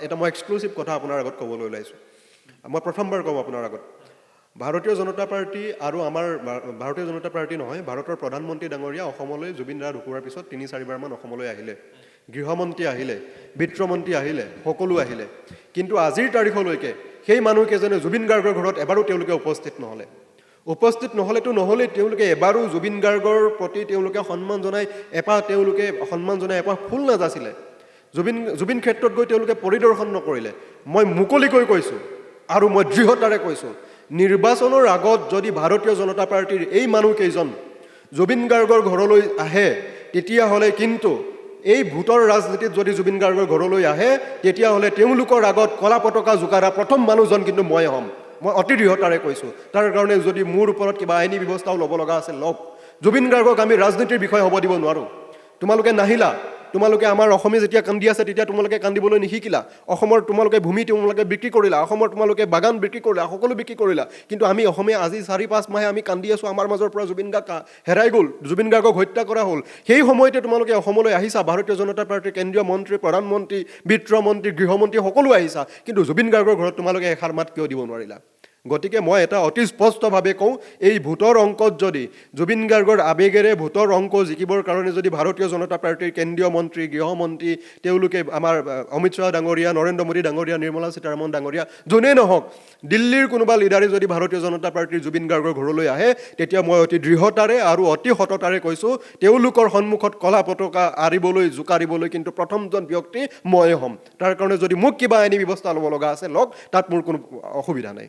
এটা মই এক্সক্লুচিভ কথা আপোনাৰ আগত ক'বলৈ ওলাইছোঁ মই প্ৰথমবাৰ ক'ম আপোনাৰ আগত ভাৰতীয় জনতা পাৰ্টি আৰু আমাৰ ভাৰতীয় জনতা পাৰ্টি নহয় ভাৰতৰ প্ৰধানমন্ত্ৰী ডাঙৰীয়া অসমলৈ জুবিন দা ঢুকুৱাৰ পিছত ৩-৪বাৰমান অসমলৈ আহিলে গৃহমন্ত্ৰী আহিলে বিত্তমন্ত্ৰী আহিলে সকলো আহিলে কিন্তু আজিৰ তাৰিখলৈকে সেই মানুহকেইজনে জুবিন গাৰ্গৰ ঘৰত এবাৰো তেওঁলোকে উপস্থিত নহ'লেই তেওঁলোকে এবাৰো জুবিন গাৰ্গৰ প্ৰতি তেওঁলোকে সন্মান জনাই এপাহ ফুল নাযাচিলে জুবিন ক্ষেত্ৰত গৈ তেওঁলোকে পৰিদৰ্শন নকৰিলে মই মুকলিকৈ কৈছোঁ আৰু মই দৃঢ়তাৰে কৈছোঁ নিৰ্বাচনৰ আগত যদি ভাৰতীয় জনতা পাৰ্টিৰ এই মানুহকেইজন জুবিন গাৰ্গৰ ঘৰলৈ আহে তেতিয়াহ'লে কিন্তু এই ভোটৰ ৰাজনীতিত যদি জুবিন গাৰ্গৰ ঘৰলৈ আহে তেতিয়াহ'লে তেওঁলোকৰ আগত কলা পতাকা জোকাৰা প্ৰথম মানুহজন কিন্তু মই হ'ম মই অতি দৃঢ়তাৰে কৈছোঁ তাৰ কাৰণে যদি মোৰ ওপৰত কিবা আইনী ব্যৱস্থাও ল'ব লগা আছে লওক জুবিন গাৰ্গক আমি ৰাজনীতিৰ বিষয় হ'ব দিব নোৱাৰোঁ তোমালোকে নাহিলা তোমালোকে আমাৰ অসমে যেতিয়া কান্দি আছে তেতিয়া তোমালোকে কান্দিবলৈ নিশিকিলা অসমৰ তোমালোকে ভূমি তোমালোকে বিক্ৰী কৰিলা অসমৰ তোমালোকে বাগান বিক্ৰী কৰিলা সকলো বিক্ৰী কৰিলা কিন্তু আমি অসমে আজি ৪-৫ মাহে আমি কান্দি আছোঁ আমাৰ মাজৰ পৰা জুবিন গাৰ্গ হেৰাই গ'ল জুবিন গাৰ্গক হত্যা কৰা হ'ল সেই সময়তে তোমালোকে অসমলৈ আহিছা ভাৰতীয় জনতা পাৰ্টিৰ কেন্দ্ৰীয় মন্ত্ৰী প্ৰধানমন্ত্ৰী বিত্তমন্ত্ৰী গৃহমন্ত্ৰী সকলো আহিছা কিন্তু জুবিন গাৰ্গৰ ঘৰত তোমালোকে এষাৰ মাত কিয় দিব নোৱাৰিলা গতিকে মই এটা অতি স্পষ্টভাৱে কওঁ এই ভোটৰ অংকত যদি জুবিন গাৰ্গৰ আবেগেৰে ভোটৰ অংক জিকিবৰ কাৰণে যদি ভাৰতীয় জনতা পাৰ্টিৰ কেন্দ্ৰীয় মন্ত্ৰী গৃহমন্ত্ৰী তেওঁলোকে আমাৰ অমিত শ্বাহ ডাঙৰীয়া নৰেন্দ্ৰ মোদী ডাঙৰীয়া নিৰ্মলা সীতাৰামন ডাঙৰীয়া যোনেই নহওক দিল্লীৰ কোনোবা লিডাৰে যদি ভাৰতীয় জনতা পাৰ্টিৰ জুবিন গাৰ্গৰ ঘৰলৈ আহে তেতিয়া মই অতি দৃঢ়তাৰে আৰু অতি সততাৰে কৈছোঁ তেওঁলোকৰ সন্মুখত কলা পতাকা আঁৰিবলৈ জোকাৰিবলৈ কিন্তু প্ৰথমজন ব্যক্তি ময়ে হ'ম তাৰ কাৰণে যদি মোক কিবা আইনী ব্যৱস্থা ল'ব লগা আছে লওক তাত মোৰ কোনো অসুবিধা নাই